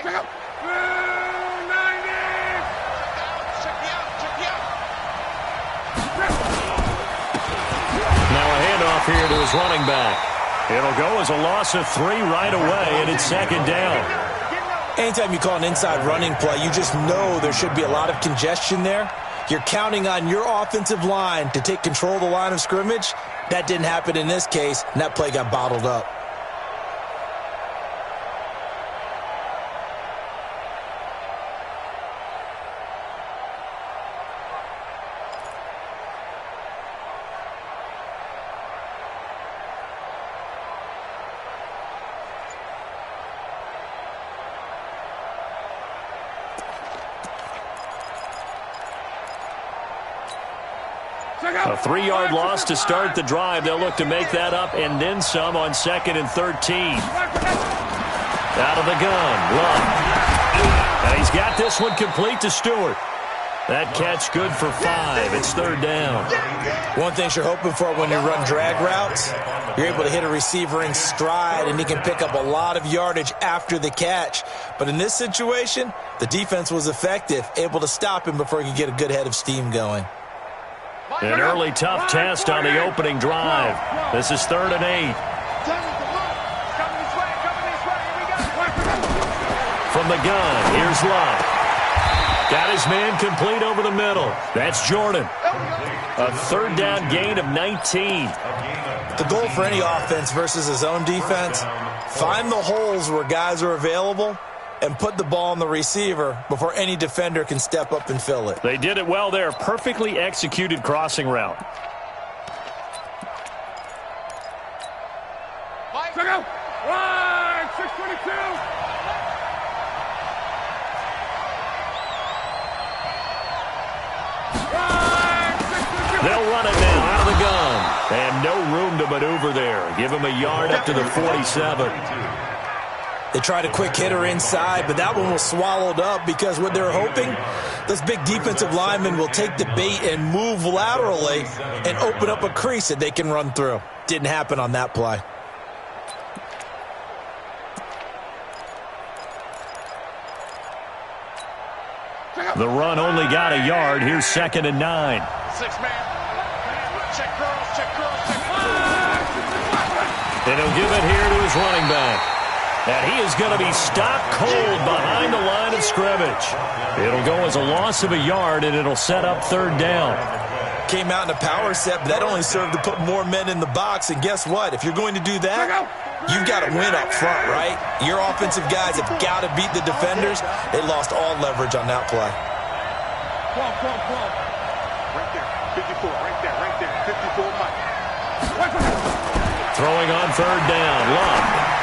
Now a handoff here to his running back. It'll go as a loss of 3 right away, and it's second down. Anytime you call an inside running play, you just know there should be a lot of congestion there. You're counting on your offensive line to take control of the line of scrimmage. That didn't happen in this case, and that play got bottled up. A 3-yard loss to start the drive. They'll look to make that up and then some on 2nd and 13. Out of the gun, Love. And he's got this one complete to Stewart. That catch good for 5. It's 3rd down. One thing you're hoping for when you run drag routes, you're able to hit a receiver in stride, and he can pick up a lot of yardage after the catch. But in this situation, the defense was effective, able to stop him before he could get a good head of steam going. An early tough test on the opening drive. This is 3rd and 8. From the gun, here's Love. Got his man complete over the middle. That's Jordan. A 3rd down gain of 19. The goal for any offense versus his own defense, find the holes where guys are available and put the ball on the receiver before any defender can step up and fill it. They did it well there. Perfectly executed crossing route. Line, 622. They'll run it now out of the gun. And no room to maneuver there. Give him a yard up to the 47. They tried a quick hitter inside, but that one was swallowed up because what they're hoping, those big defensive linemen will take the bait and move laterally and open up a crease that they can run through. Didn't happen on that play. The run only got a yard. Here's 2nd and 9. 6-man. Check girls, check girls, check. And he'll give it here to his running back. And he is going to be stopped cold behind the line of scrimmage. It'll go as a loss of a yard, and it'll set up 3rd down. Came out in a power set, but that only served to put more men in the box. And guess what? If you're going to do that, you've got to win up front, right? Your offensive guys have got to beat the defenders. They lost all leverage on that play. Right there, 54, right there, 54, Mike. Throwing on 3rd down, Love.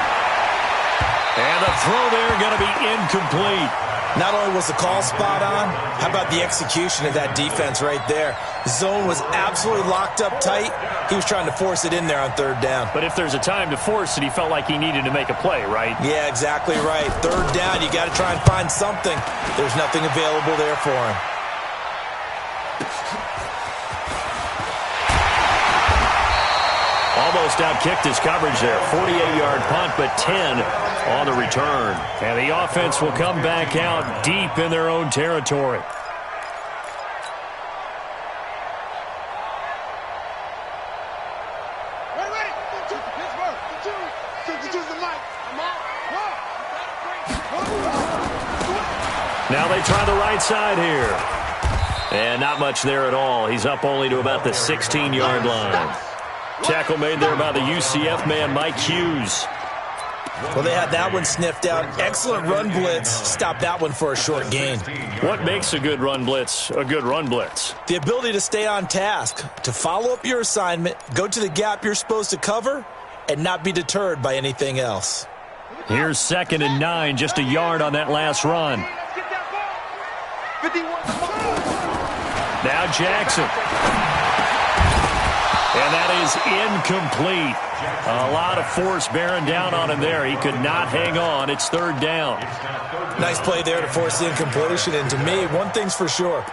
And the throw there going to be incomplete. Not only was the call spot on, how about the execution of that defense right there? Zone was absolutely locked up tight. He was trying to force it in there on 3rd down. But if there's a time to force it, he felt like he needed to make a play, right? Yeah, exactly right. 3rd down, you got to try and find something. There's nothing available there for him. Almost outkicked his coverage there. 48-yard punt, but 10 on the return. And the offense will come back out deep in their own territory. Now they try the right side here. And not much there at all. He's up only to about the 16-yard line. Tackle made there by the UCF man, Mike Hughes. Well, they had that one sniffed out. Excellent run blitz. Stopped that one for a short gain. What makes a good run blitz a good run blitz? The ability to stay on task, to follow up your assignment, go to the gap you're supposed to cover, and not be deterred by anything else. Here's 2nd and 9, just a yard on that last run. Now Jackson. And that is incomplete. A lot of force bearing down on him there. He could not hang on. It's 3rd down. Nice play there to force the incompletion. And to me, one thing's for sure.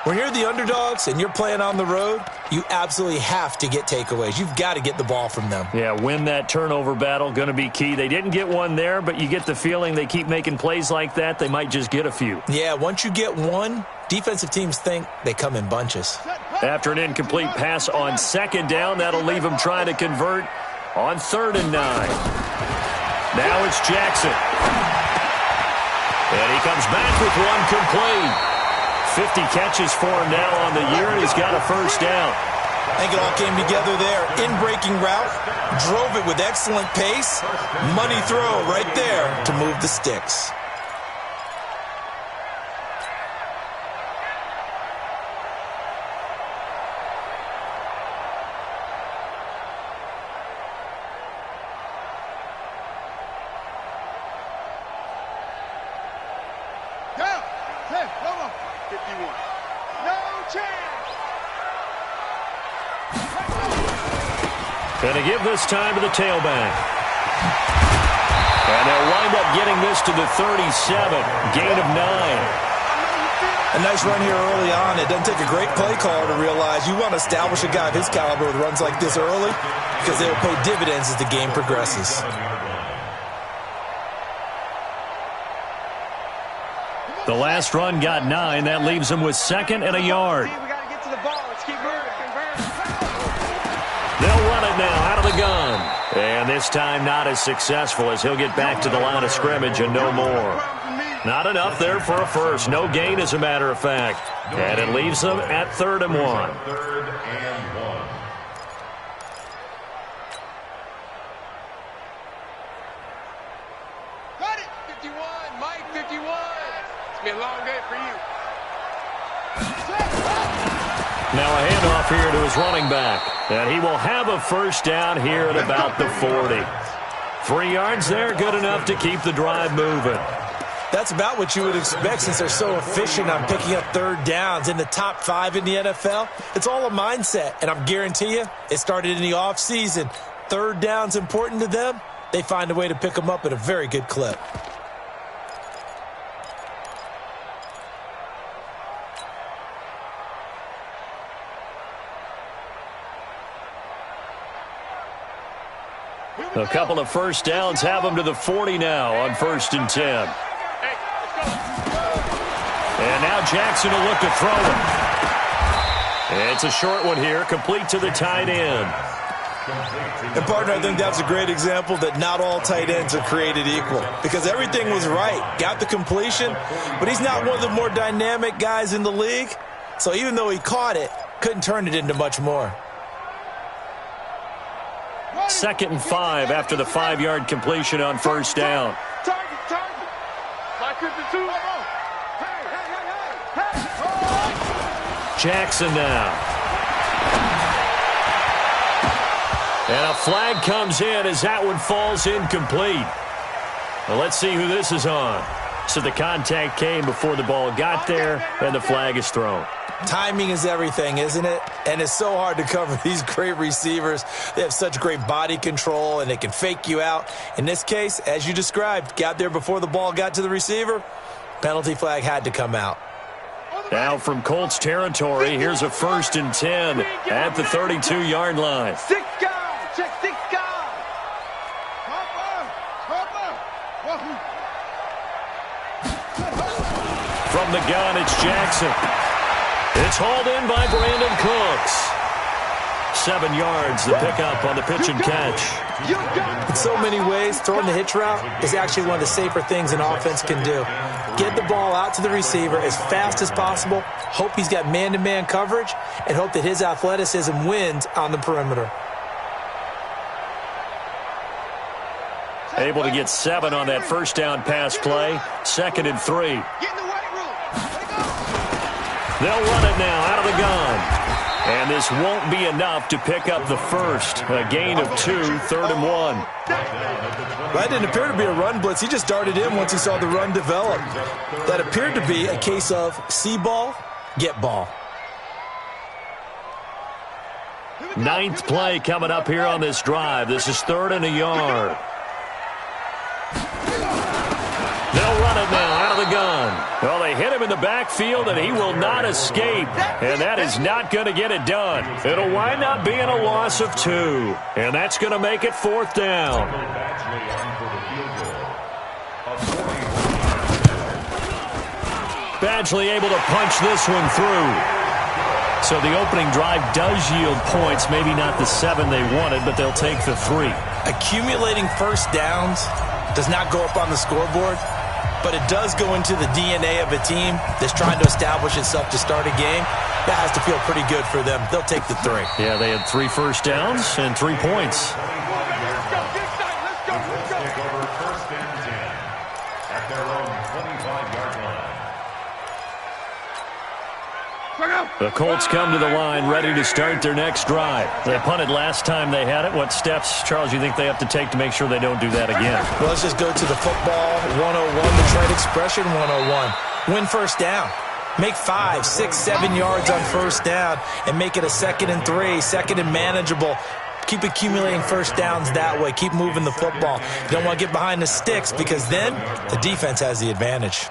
When you're the underdogs and you're playing on the road, you absolutely have to get takeaways. You've got to get the ball from them. Yeah, win that turnover battle, going to be key. They didn't get one there, but you get the feeling they keep making plays like that, they might just get a few. Yeah, once you get one, defensive teams think they come in bunches. After an incomplete pass on second down, that'll leave them trying to convert on 3rd and 9. Now it's Jackson. And he comes back with one complete. 50 catches for him now on the year, and he's got a first down. I think it all came together there. In-breaking route, drove it with excellent pace. Money throw right there to move the sticks. Going to give this time to the tailback. And they'll wind up getting this to the 37. Gain of 9. A nice run here early on. It doesn't take a great play caller to realize you want to establish a guy of his caliber with runs like this early because they will pay dividends as the game progresses. The last run got 9. That leaves him with 2nd and a yard. They'll run it now out of the gun. And this time not as successful as he'll get back to the line of scrimmage and no more. Not enough there for a first. No gain, as a matter of fact. And it leaves them at 3rd and 1. Got it, 51, Mike, 51. It's been a long day for you. Now a handoff here to his running back. And he will have a first down here at about the 40. 3 yards there, good enough to keep the drive moving. That's about what you would expect since they're so efficient on picking up 3rd downs in the top 5 in the NFL. It's all a mindset, and I guarantee you it started in the offseason. 3rd down's important to them. They find a way to pick them up at a very good clip. A couple of first downs have them to the 40 now on 1st and 10. And now Jackson will look to throw it. It's a short one here, complete to the tight end. And, partner, I think that's a great example that not all tight ends are created equal because everything was right. Got the completion, but he's not one of the more dynamic guys in the league. So even though he caught it, couldn't turn it into much more. 2nd and 5 after the 5-yard completion on 1st down. Jackson now. And a flag comes in as that one falls incomplete. Well, let's see who this is on. So the contact came before the ball got there, and the flag is thrown. Timing is everything, isn't it? And it's so hard to cover these great receivers. They have such great body control, and they can fake you out. In this case, as you described, got there before the ball got to the receiver. Penalty flag had to come out. Now from Colts territory, here's a 1st and 10 at the 32-yard line. 6 guys, check 6 guys. From the gun, it's Jackson. It's hauled in by Brandon Cooks. 7 yards, the pickup on the pitch and catch. In so many ways, throwing the hitch route is actually one of the safer things an offense can do. Get the ball out to the receiver as fast as possible, hope he's got man-to-man coverage, and hope that his athleticism wins on the perimeter. Able to get 7 on that first down pass play. 2nd and 3. They'll run it now out of the gun. And this won't be enough to pick up the first. A gain of 2, 3rd and 1. That didn't appear to be a run blitz. He just darted in once he saw the run develop. That appeared to be a case of see ball, get ball. 9th play coming up here on this drive. This is 3rd and a yard. They'll run it now out of the gun. Well, they hit him in the backfield, and he will not escape. And that is not going to get it done. It'll wind up being a loss of 2. And that's going to make it 4th down. Badgley able to punch this one through. So the opening drive does yield points. Maybe not the 7 they wanted, but they'll take the 3. Accumulating first downs does not go up on the scoreboard, but it does go into the DNA of a team that's trying to establish itself to start a game. That has to feel pretty good for them. They'll take the 3. Yeah, they had 3 first downs and 3 points. The Colts come to the line ready to start their next drive. They punted last time they had it. What steps, Charles, you think they have to take to make sure they don't do that again? Well, let's just go to the football 101, the trade expression 101. Win first down. Make 5, 6, 7 yards on first down and make it a 2nd and 3, 2nd and manageable. Keep accumulating first downs that way. Keep moving the football. You don't want to get behind the sticks because then the defense has the advantage.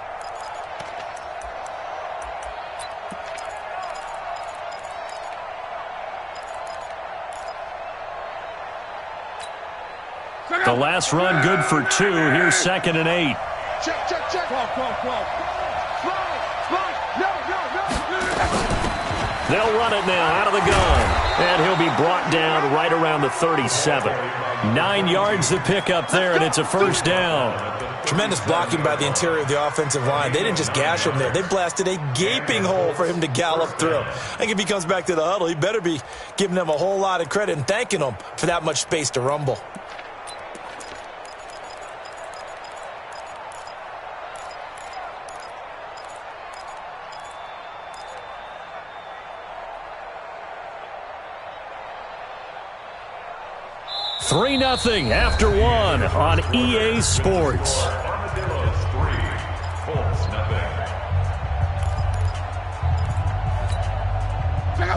The last run good for 2. Here's 2nd and 8. Check, check, check. They'll run it now out of the gun. And he'll be brought down right around the 37. 9 yards to pick up there, and it's a first down. Tremendous blocking by the interior of the offensive line. They didn't just gash him there. They blasted a gaping hole for him to gallop through. I think if he comes back to the huddle, he better be giving them a whole lot of credit and thanking them for that much space to rumble. Three 0 after 1 on EA Sports. Armadillos 3, Colts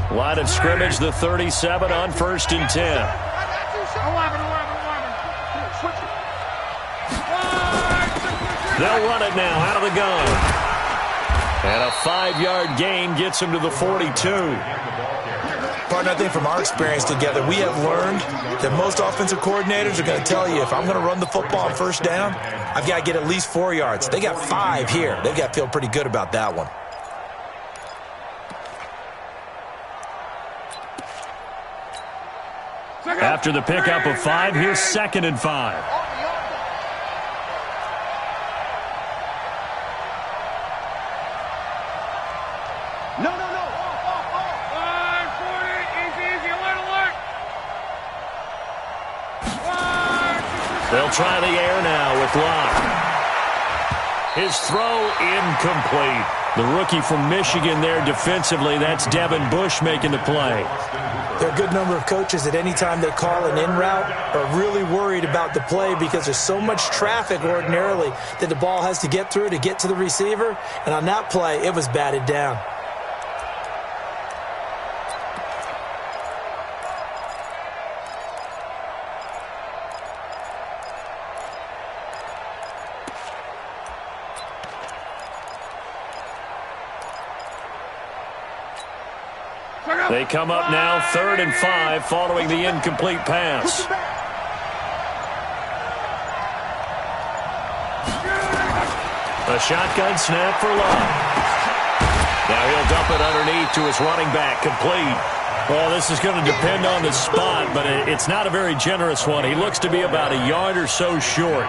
0. Line of scrimmage, the 37 on 1st and 10. They'll run it now out of the gun. And a 5-yard gain gets him to the 42. Partner, I think from our experience together, we have learned that most offensive coordinators are going to tell you, if I'm going to run the football on first down, I've got to get at least 4 yards. They got 5 here. They've got to feel pretty good about that one. After the pickup of 5, here's 2nd and 5. They'll try the air now with Locke. His throw incomplete. The rookie from Michigan there defensively. That's Devin Bush making the play. There are a good number of coaches at any time they call an in route are really worried about the play because there's so much traffic ordinarily that the ball has to get through to get to the receiver. And on that play, it was batted down. They come up now 3rd and 5 following the incomplete pass. A shotgun snap for Love. Now he'll dump it underneath to his running back, complete. Well, this is going to depend on the spot, but it's not a very generous one. He looks to be about a yard or so short.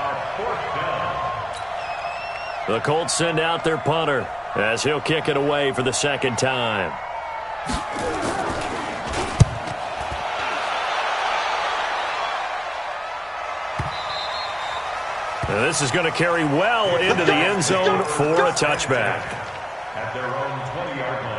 The Colts send out their punter as he'll kick it away for the 2nd time. And this is going to carry well into the end zone for a touchback. At their own 20-yard line.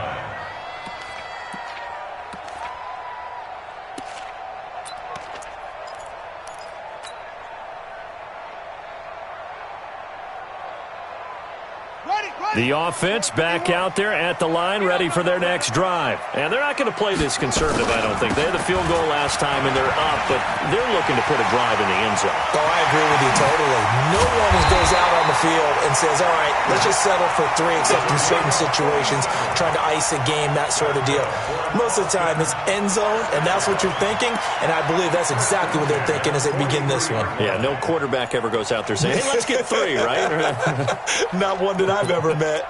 The offense back out there at the line, ready for their next drive. And they're not going to play this conservative, I don't think. They had the field goal last time, and they're up, but they're looking to put a drive in the end zone. Oh, I agree with you totally. No one goes out on the field and says, all right, let's just settle for 3, except in certain situations, trying to ice a game, that sort of deal. Most of the time, it's end zone, and that's what you're thinking, and I believe that's exactly what they're thinking as they begin this one. Yeah, no quarterback ever goes out there saying, hey, let's get 3, right? Not one that I've ever met.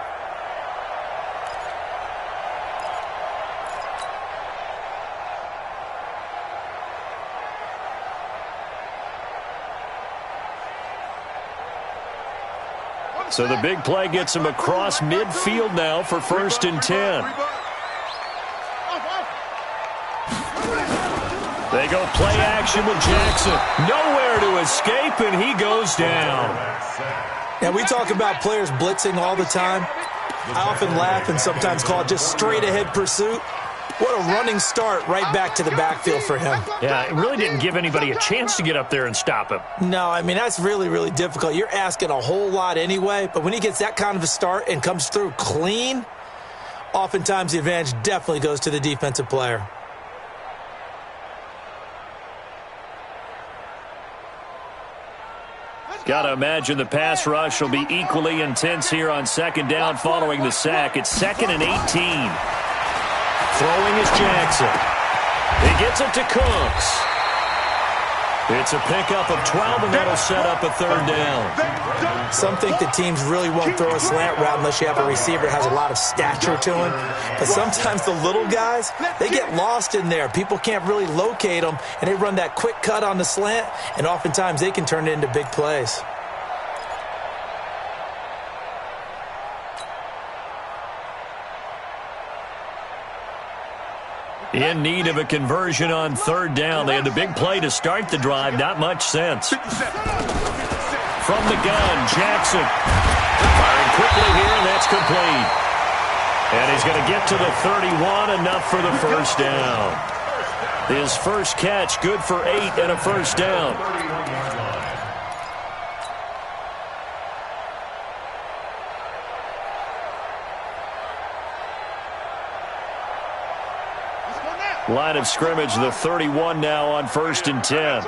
So the big play gets him across midfield now for 1st and 10. They go play action with Jackson. Nowhere to escape, and he goes down. Now, we talk about players blitzing all the time. I often laugh and sometimes call it just straight-ahead pursuit. What a running start right back to the backfield for him. Yeah, it really didn't give anybody a chance to get up there and stop him. No, I mean, that's really, really difficult. You're asking a whole lot anyway, but when he gets that kind of a start and comes through clean, oftentimes the advantage definitely goes to the defensive player. Got to imagine the pass rush will be equally intense here on 2nd down following the sack. It's 2nd and 18. Throwing is Jackson. He gets it to Cooks. It's a pickup of 12, and that'll set up a 3rd down. Some think that teams really won't throw a slant route unless you have a receiver that has a lot of stature to him. But sometimes the little guys, they get lost in there. People can't really locate them, and they run that quick cut on the slant, and oftentimes they can turn it into big plays. In need of a conversion on 3rd down. They had the big play to start the drive. Not much sense. From the gun, Jackson. Firing quickly here, and that's complete. And he's going to get to the 31, enough for the 1st down. His first catch, good for 8 and a 1st down. Line of scrimmage, the 31 now on 1st and 10.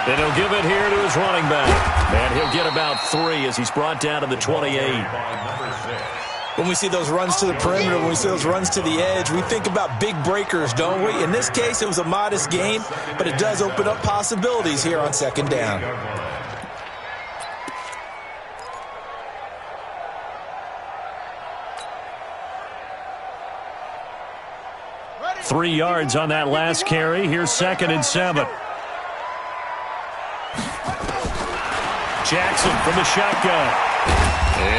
And he'll give it here to his running back. And he'll get about 3 as he's brought down to the 28. When we see those runs to the perimeter, when we see those runs to the edge, we think about big breakers, don't we? In this case, it was a modest gain, but it does open up possibilities here on 2nd down. Three yards on that last carry. Here's 2nd and 7. Jackson from the shotgun.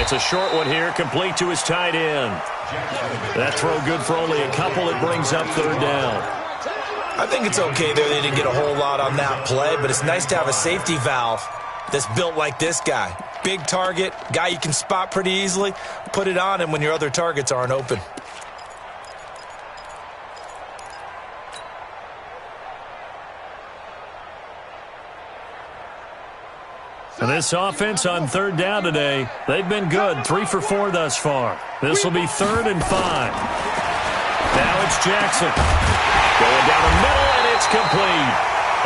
It's a short one here, complete to his tight end. That throw good for only a couple. It brings up 3rd down. I think it's okay there. They didn't get a whole lot on that play, but it's nice to have a safety valve that's built like this guy. Big target, guy you can spot pretty easily. Put it on him when your other targets aren't open. And this offense on 3rd down today, they've been good. 3 for 4 thus far. This will be 3rd and 5. Now it's Jackson. Going down the middle, and it's complete.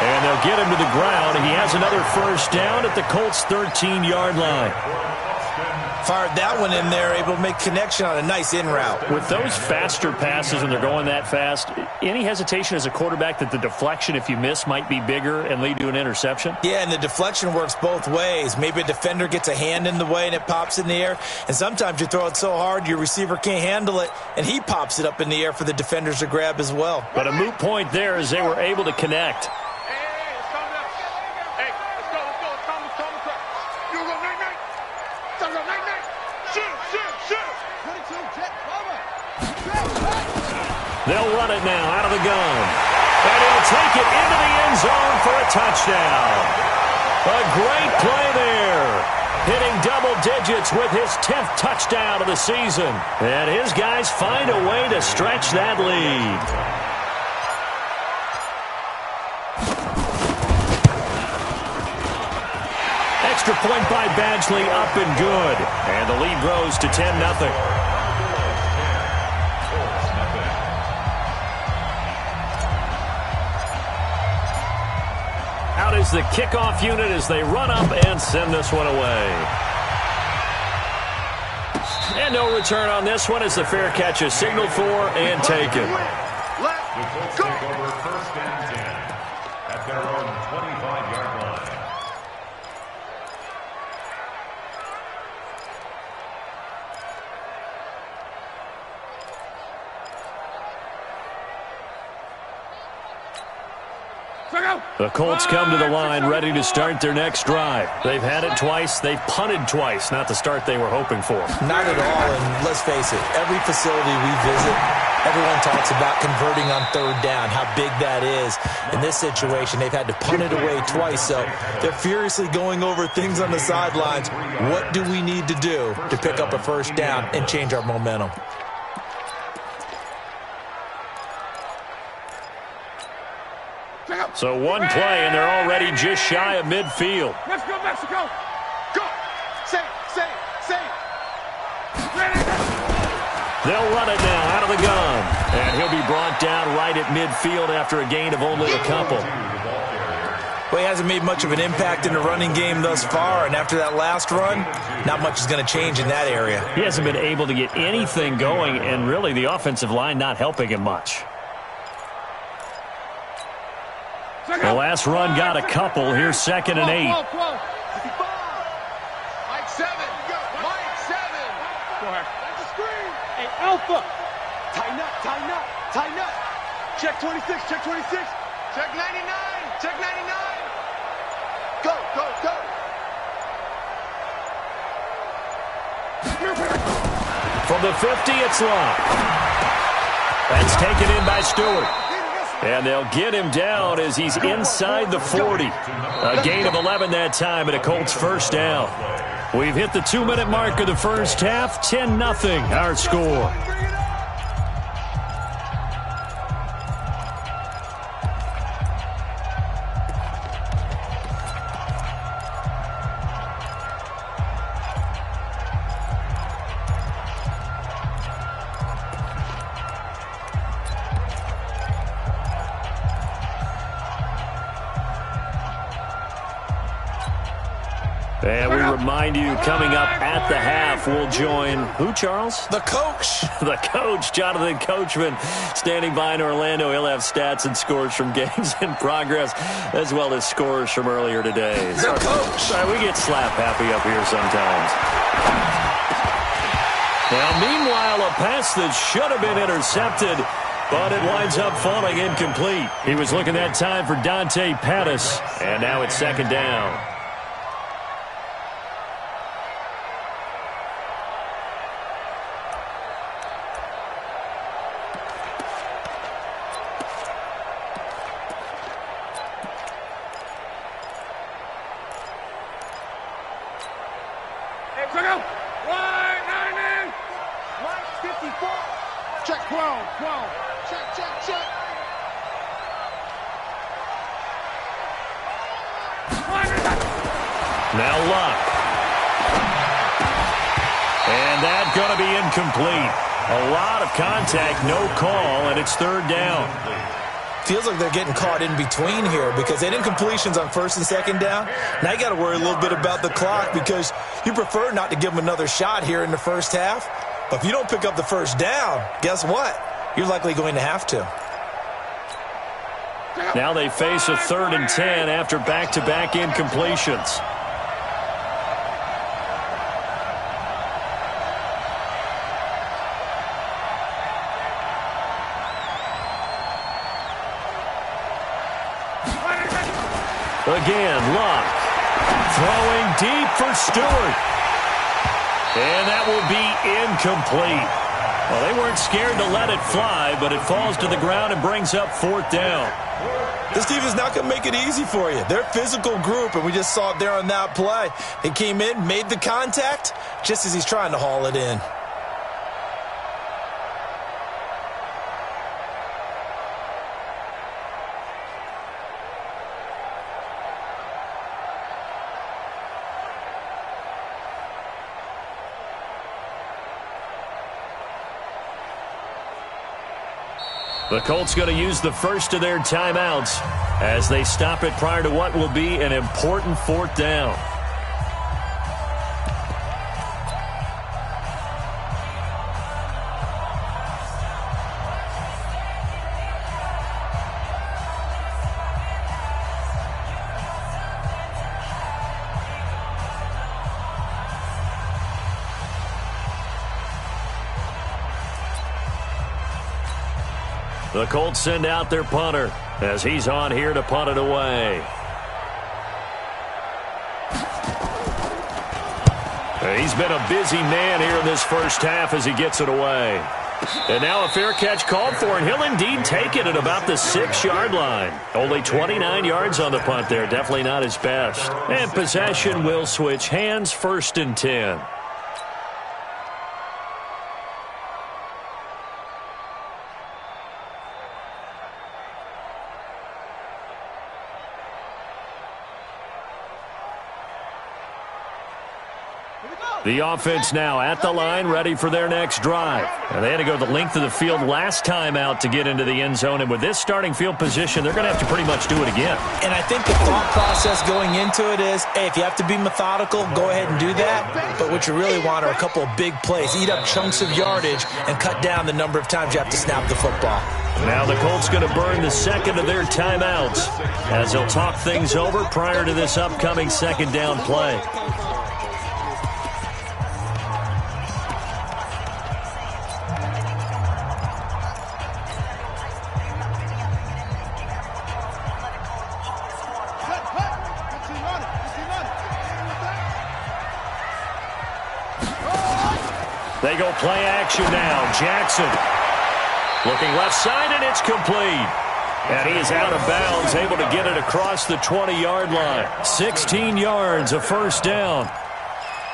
And they'll get him to the ground. He has another 1st down at the Colts' 13-yard line. Fired that one in there, able to make connection on a nice in route. With those faster passes when they're going that fast, any hesitation as a quarterback that the deflection, if you miss, might be bigger and lead to an interception? Yeah, and the deflection works both ways. Maybe a defender gets a hand in the way and it pops in the air. And sometimes you throw it so hard your receiver can't handle it, and he pops it up in the air for the defenders to grab as well. But a moot point there as they were able to connect. They'll run it now out of the gun. And he'll take it into the end zone for a touchdown. A great play there. Hitting double digits with his 10th touchdown of the season. And his guys find a way to stretch that lead. Extra point by Badgley, up and good. And the lead grows to 10-0. is the kickoff unit as they run up and send this one away. And no return on this one as the fair catch is signaled for and taken. Let's go. Take over first and 10 at their own 25-yard line. The Colts come to the line ready to start their next drive. They've had it twice. They've punted twice. Not the start they were hoping for. Not at all, and let's face it, every facility we visit, everyone talks about converting on third down, how big that is. In this situation, they've had to punt it away twice, so they're furiously going over things on the sidelines. What do we need to do to pick up a first down and change our momentum? So one play, and they're already just shy of midfield. Let's go, Mexico. Go. Safe. They'll run it now out of the gun. And he'll be brought down right at midfield after a gain of only a couple. Well, he hasn't made much of an impact in the running game thus far, and after that last run, not much is going to change in that area. He hasn't been able to get anything going, and really the offensive line not helping him much. The last run got a couple. Here's 2nd and 8. Mike 7. Mike 7. Go ahead. That's a screen. Hey, Alpha. Tighten up. Check 26. Check 99. Check 99. Go. From the 50, it's long. That's taken in by Stewart. And they'll get him down as he's inside the 40. A gain of 11 that time and a Colts first down. We've hit the 2-minute mark of the first half. 10-0 our score. And we remind you, coming up at the half, we'll join who, Charles? The coach. The coach, Jonathan Coachman, standing by in Orlando. He'll have stats and scores from games in progress, as well as scores from earlier today. The coach. Sorry, we get slap happy up here sometimes. Now, meanwhile, a pass that should have been intercepted, but it winds up falling incomplete. He was looking that time for Dante Pettis, and now it's 2nd down. Check 12. Check. Now Luck. And that's going to be incomplete. A lot of contact, no call, and it's 3rd down. Feels like they're getting caught in between here because they didn't incompletions on 1st and 2nd down. Now you got to worry a little bit about the clock because you prefer not to give them another shot here in the first half. But if you don't pick up the first down, guess what? You're likely going to have to. Now they face a 3rd and 10 after back-to-back incompletions. Again, Luck. Throwing deep for Stewart. And that will be incomplete. Well, they weren't scared to let it fly, but it falls to the ground and brings up 4th down. This team is not going to make it easy for you. They're a physical group, and we just saw it there on that play. They came in, made the contact, just as he's trying to haul it in. The Colts going to use the first of their timeouts as they stop it prior to what will be an important fourth down. The Colts send out their punter as he's on here to punt it away. He's been a busy man here in this first half as he gets it away. And now a fair catch called for, and he'll indeed take it at about the 6-yard line. Only 29 yards on the punt there. Definitely not his best. And possession will switch hands, 1st and 10. The offense now at the line, ready for their next drive. And they had to go the length of the field last time out to get into the end zone. And with this starting field position, they're going to have to pretty much do it again. And I think the thought process going into it is, hey, if you have to be methodical, go ahead and do that. But what you really want are a couple of big plays. Eat up chunks of yardage and cut down the number of times you have to snap the football. Now the Colts going to burn the second of their timeouts as they'll talk things over prior to this upcoming second down play. They go play action now. Jackson looking left side, and it's complete. And he is out of bounds, able to get it across the 20-yard line. 16 yards, a first down.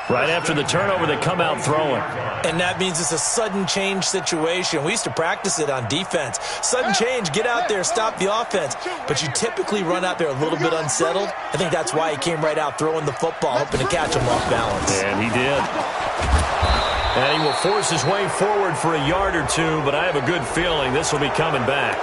Right after the turnover, they come out throwing. And that means it's a sudden change situation. We used to practice it on defense. Sudden change, get out there, stop the offense. But you typically run out there a little bit unsettled. I think that's why he came right out throwing the football, hoping to catch him off balance. And he did. And he will force his way forward for a yard or two, but I have a good feeling this will be coming back.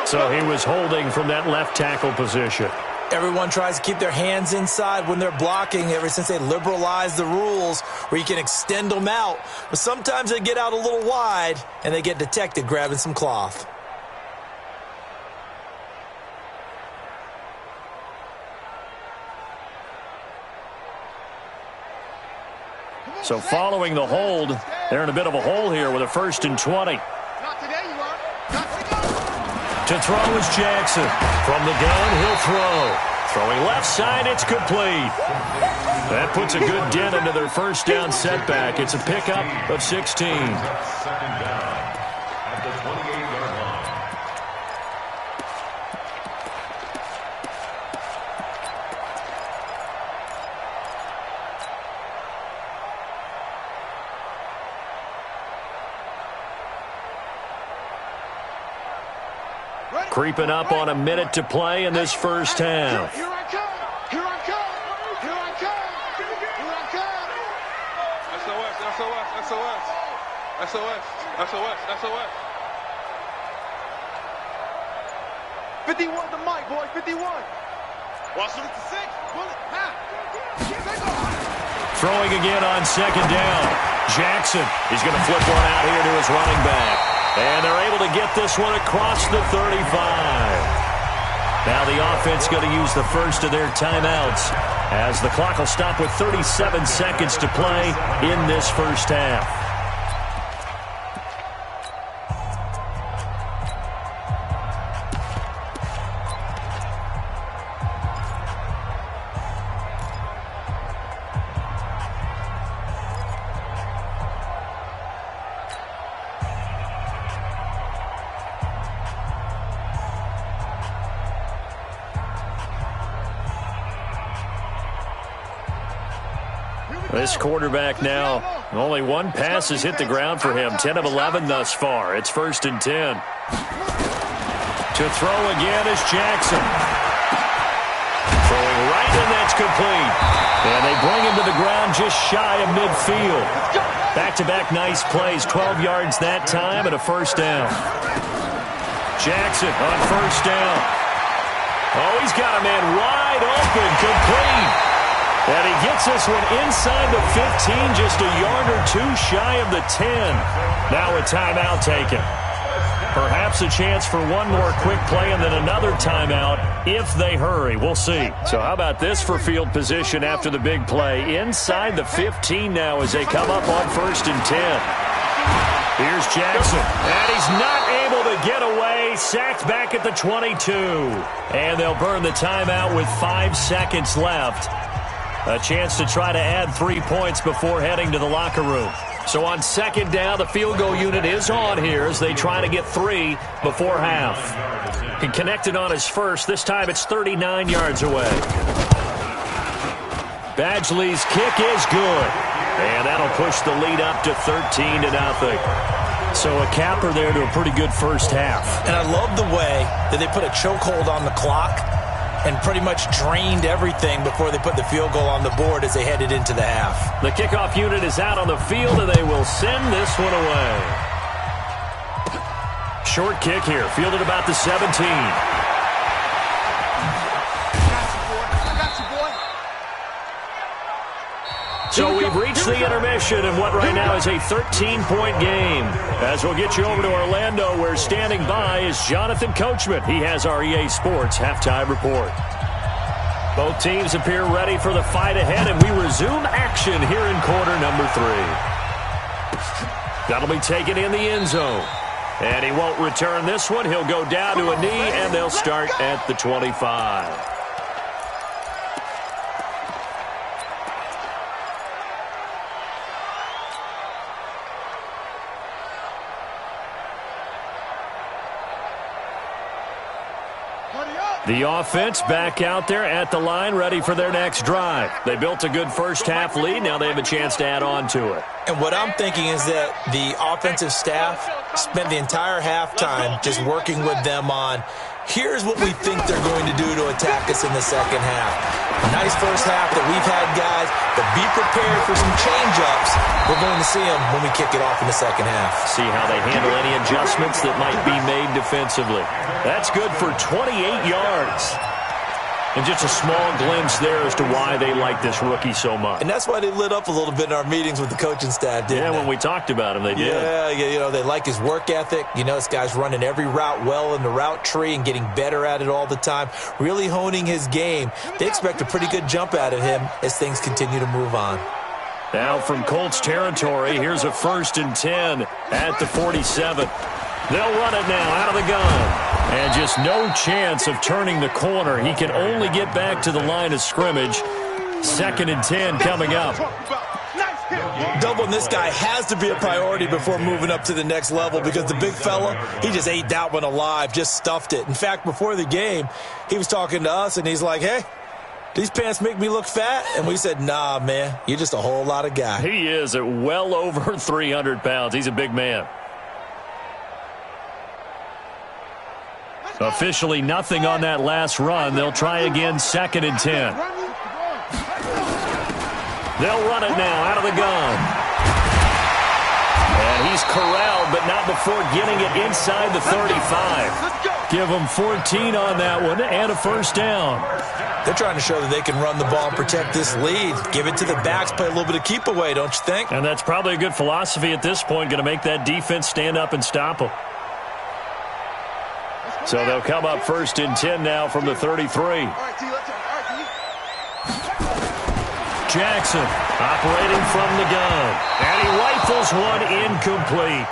So he was holding from that left tackle position. Everyone tries to keep their hands inside when they're blocking ever since they liberalized the rules where you can extend them out. But sometimes they get out a little wide and they get detected grabbing some cloth. So following the hold, they're in a bit of a hole here with a 1st and 20. Not today, you are. Not today. To throw is Jackson. From the gun, he'll throw. Throwing left side, it's complete. That puts a good dent into their first down setback. It's a pickup of 16. Second down at the 28-yard line. Creeping up on a minute to play in this first half. Here I come. Here I come. Here I come. Here I come. SOS, SOS, SOS. SOS, SOS, SOS. 51 the mic, boy, 51. Watch it at the 6. Bullet, half. Throwing again on second down. Jackson, he's going to flip one out here to his running back. And they're able to get this one across the 35. Now the offense going to use the first of their timeouts as the clock will stop with 37 seconds to play in this first half. This quarterback now, only one pass has hit the ground for him. 10 of 11 thus far. It's 1st and 10. To throw again is Jackson. Throwing right, and that's complete. And they bring him to the ground just shy of midfield. Back-to-back nice plays. 12 yards that time and a first down. Jackson on first down. Oh, he's got a man wide open, complete. And he gets this one inside the 15, just a yard or two shy of the 10. Now a timeout taken. Perhaps a chance for one more quick play and then another timeout if they hurry. We'll see. So how about this for field position after the big play? Inside the 15 now as they come up on 1st and 10. Here's Jackson. And he's not able to get away. Sacked back at the 22. And they'll burn the timeout with 5 seconds left. A chance to try to add 3 points before heading to the locker room. So on 2nd down, the field goal unit is on here as they try to get 3 before half. He connected on his first. This time it's 39 yards away. Badgley's kick is good. And that'll push the lead up to 13-0. So a capper there to a pretty good first half. And I love the way that they put a chokehold on the clock and pretty much drained everything before they put the field goal on the board as they headed into the half. The kickoff unit is out on the field, and they will send this one away. Short kick here, fielded about the 17. So we've reached the intermission in what right now is a 13-point game. As we'll get you over to Orlando, where standing by is Jonathan Coachman. He has our EA Sports halftime report. Both teams appear ready for the fight ahead, and we resume action here in quarter number 3. That'll be taken in the end zone. And he won't return this one. He'll go down to a knee, and they'll start at the 25. The offense back out there at the line, ready for their next drive. They built a good first-half lead. Now they have a chance to add on to it. And what I'm thinking is that the offensive staff spent the entire halftime just working with them on, here's what we think they're going to do to attack us in the second half. A nice first half that we've had, guys, but be prepared for some change-ups. We're going to see them when we kick it off in the second half. See how they handle any adjustments that might be made defensively. That's good for 28 yards. And just a small glimpse there as to why they like this rookie so much. And that's why they lit up a little bit in our meetings with the coaching staff, didn't they? When we talked about him, they did. Yeah, you know, they like his work ethic. You know, this guy's running every route well in the route tree and getting better at it all the time, really honing his game. They expect a pretty good jump out of him as things continue to move on. Now from Colts territory, here's a 1st and 10 at the 47. They'll run it now out of the gun. And just no chance of turning the corner. He can only get back to the line of scrimmage. 2nd and 10 coming up. Doubling this guy has to be a priority before moving up to the next level because the big fella, he just ate that one alive, just stuffed it. In fact, before the game, he was talking to us, and he's like, hey, these pants make me look fat? And we said, nah, man, you're just a whole lot of guy. He is at well over 300 pounds. He's a big man. Officially nothing on that last run. They'll try again, 2nd and 10. They'll run it now out of the gun. And he's corralled, but not before getting it inside the 35. Give them 14 on that one and a first down. They're trying to show that they can run the ball and protect this lead. Give it to the backs, play a little bit of keep away, don't you think? And that's probably a good philosophy at this point, going to make that defense stand up and stop them. So they'll come up 1st and 10 now from the 33. Jackson operating from the gun. And he rifles one incomplete.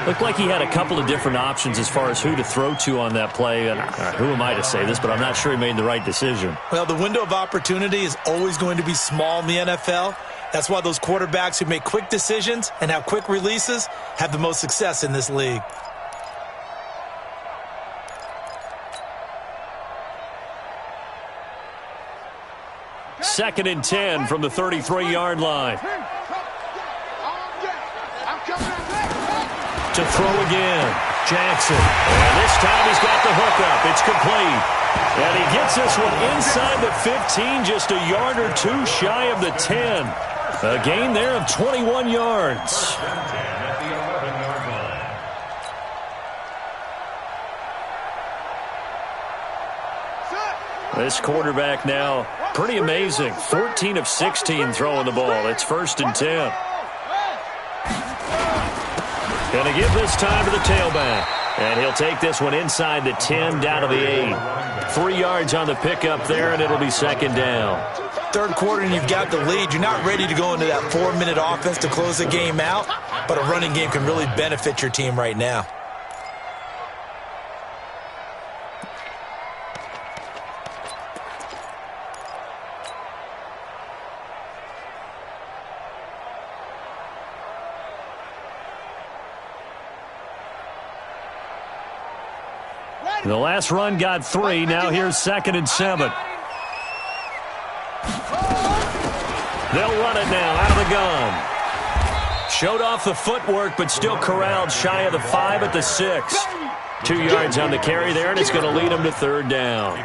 Looked like he had a couple of different options as far as who to throw to on that play. And who am I to say this, but I'm not sure he made the right decision. Well, the window of opportunity is always going to be small in the NFL. That's why those quarterbacks who make quick decisions and have quick releases have the most success in this league. Second and 10 from the 33-yard line. To throw again, Jackson. And this time he's got the hook up. It's complete. And he gets this one inside the 15, just a yard or two shy of the 10. A gain there of 21 yards. This quarterback now, pretty amazing. 14 of 16 throwing the ball. It's 1st and 10. Going to give this time to the tailback. And he'll take this one inside the 10, down to the 8. 3 yards on the pickup there, and it'll be 2nd down. Third quarter and you've got the lead. You're not ready to go into that 4-minute offense to close the game out, but a running game can really benefit your team right now. The last run got 3. Now here's 2nd and 7. They'll run it now out of the gun. Showed off the footwork, but still corralled shy of the 5 at the 6. 2 yards on the carry there, and it's going to lead him to 3rd down.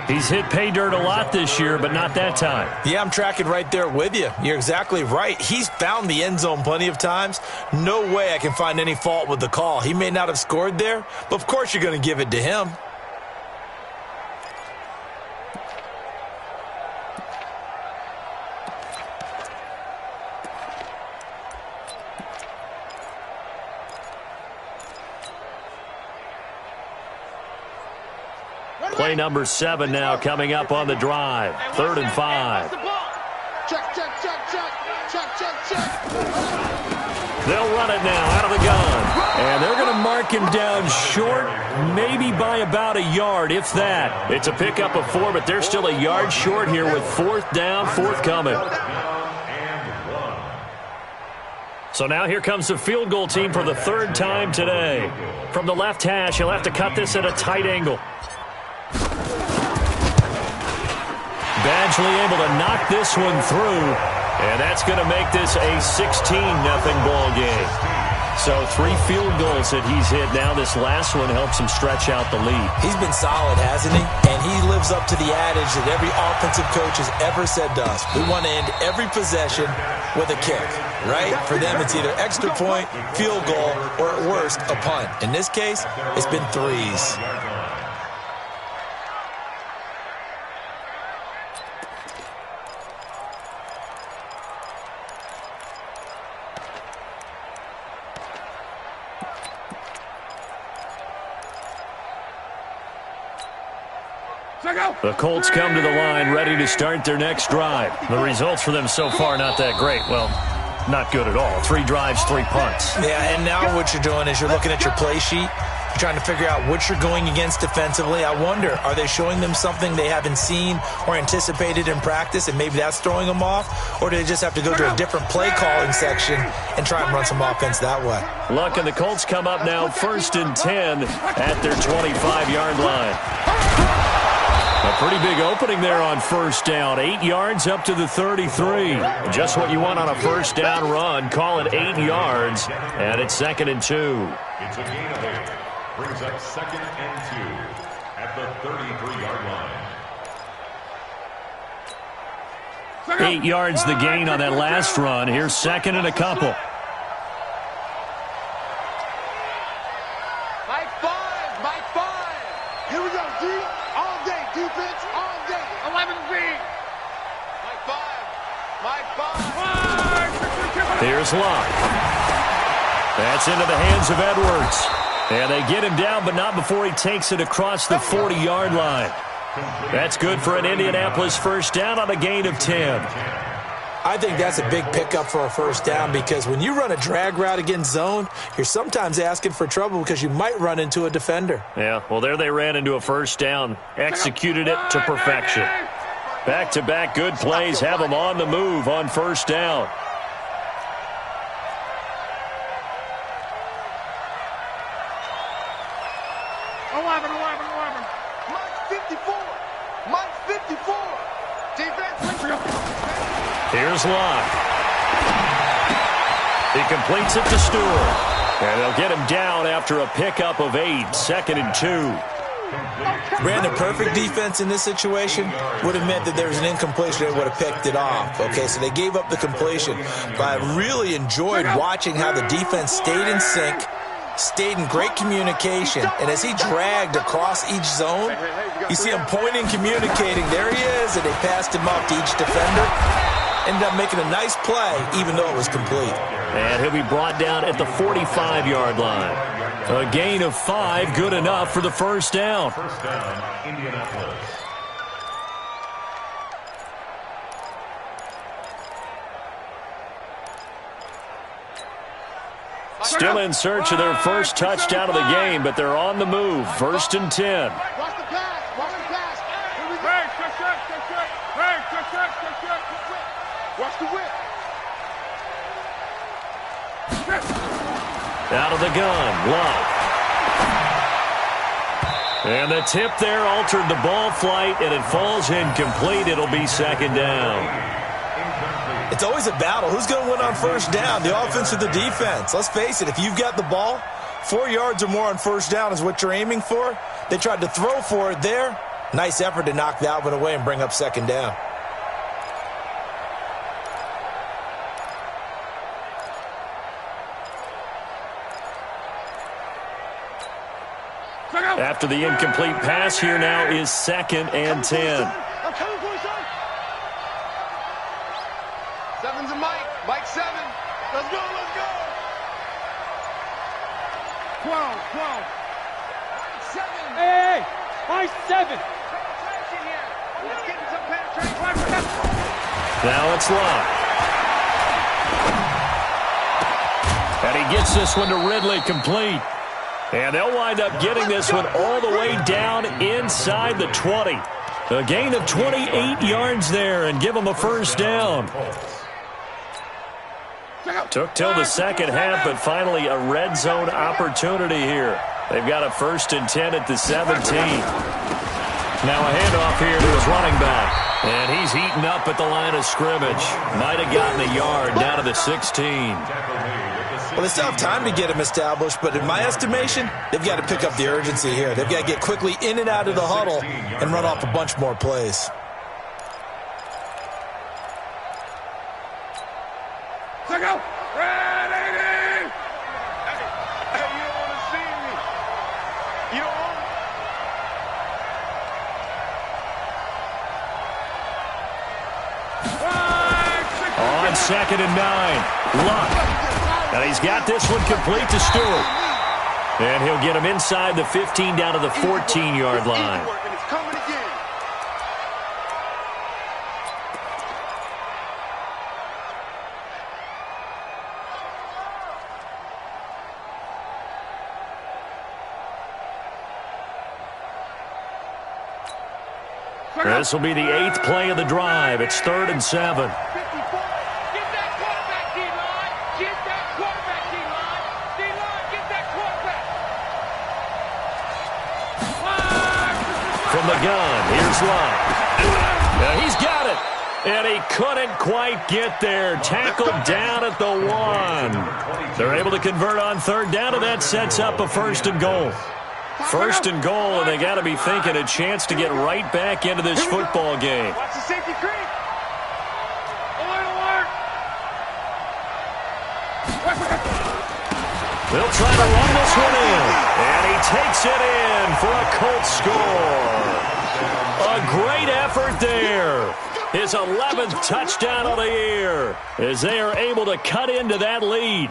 He's hit pay dirt a lot this year, but not that time. Yeah, I'm tracking right there with you. You're exactly right. He's found the end zone plenty of times. No way I can find any fault with the call. He may not have scored there, but of course you're going to give it to him. Play number 7 now coming up on the drive. 3rd and 5. Check, check, check, check. Check, check, check. They'll run it now out of the gun. And they're going to mark him down short, maybe by about a yard, if that. It's a pickup of 4, but they're still a yard short here with 4th down, forthcoming. So now here comes the field goal team for the 3rd time today. From the left hash, he'll have to cut this at a tight angle. Badgley able to knock this one through, and that's going to make this a 16-0 ball game. So 3 field goals that he's hit now. This last one helps him stretch out the lead. He's been solid, hasn't he? And he lives up to the adage that every offensive coach has ever said to us. We want to end every possession with a kick, right? For them, it's either extra point, field goal, or at worst, a punt. In this case, it's been 3s. The Colts come to the line ready to start their next drive. The results for them so far not that great. Well, not good at all. 3 drives, 3 punts. Yeah, and now what you're doing is you're looking at your play sheet. You're trying to figure out what you're going against defensively. I wonder, are they showing them something they haven't seen or anticipated in practice, and maybe that's throwing them off? Or do they just have to go to a different play calling section and try and run some offense that way? Luck and the Colts come up now 1st and 10 at their 25-yard line. A pretty big opening there on 1st down. 8 yards up to the 33. Just what you want on a 1st down run. Call it 8 yards, and it's 2nd and 2. It's a gain of 8. Brings up 2nd and 2 at the 33-yard line. 8 yards the gain on that last run. Here's 2nd and a couple. Mike 5. Here we go, D. All day, defense, all day. 11 feet. Mike 5. Here's Luck. That's into the hands of Edwards. And they get him down, but not before he takes it across the 40-yard line. That's good for an Indianapolis 1st down on a gain of 10. I think that's a big pickup for a 1st down, because when you run a drag route against zone, you're sometimes asking for trouble because you might run into a defender. Yeah, well, there they ran into a 1st down, executed it to perfection. Back-to-back good plays have them on the move on 1st down. Here's Locke. He completes it to Stewart. And they'll get him down after a pickup of 8, 2nd and 2. Brandon, perfect defense in this situation would have meant that there was an incompletion that would have picked it off. Okay, so they gave up the completion. But I really enjoyed watching how the defense stayed in sync, stayed in great communication, and as he dragged across each zone, you see him pointing, communicating. There he is, and they passed him off to each defender. Ended up making a nice play, even though it was complete. And he'll be brought down at the 45-yard line. A gain of 5, good enough for the first down. First down, Indianapolis. Still in search of their first touchdown of the game, but they're on the move. 1st and 10. Watch the pass. Watch the pass. Here we go. Watch the whip. Out of the gun, Love. And the tip there altered the ball flight, and it falls incomplete. It'll be 2nd down. It's always a battle. Who's going to win on 1st down, the offense or the defense? Let's face it, if you've got the ball, 4 yards or more on 1st down is what you're aiming for. They tried to throw for it there. Nice effort to knock that one away and bring up 2nd down. After the incomplete pass, here now is 2nd and 10. I'm coming for you, son. 7's a Mike. Mike 7. Let's go, let's go. 12. 7. Hey, Mike 7. Penetration here. Let's get some penetration. Now it's Love. And he gets this one to Ridley, complete. And they'll wind up getting this one all the way down inside the 20. A gain of 28 yards there and give them a 1st down. Took till the 2nd half, but finally a red zone opportunity here. They've got a 1st and 10 at the 17. Now a handoff here to his running back. And he's heating up at the line of scrimmage. Might have gotten a yard down to the 16. Well, they still have time to get him established, but in my estimation, they've got to pick up the urgency here. They've got to get quickly in and out of the huddle and run off a bunch more plays. Check out. Ready. Hey, you don't want to see me. You don't want On 2nd and 9, Luck. And he's got this one complete to Stewart. And he'll get him inside the 15 down to the 14-yard line. It's coming again. This will be the 8th play of the drive. It's 3rd and 7. From the gun, here's Love. Yeah, he's got it. And he couldn't quite get there. Tackled down at the 1. They're able to convert on 3rd down, and that sets up a 1st and goal. 1st and goal, and they got to be thinking a chance to get right back into this football game. Watch the safety creep. They'll try to run this one in. And he takes it in for a Colts score. A great effort there. His 11th touchdown of the year as they are able to cut into that lead.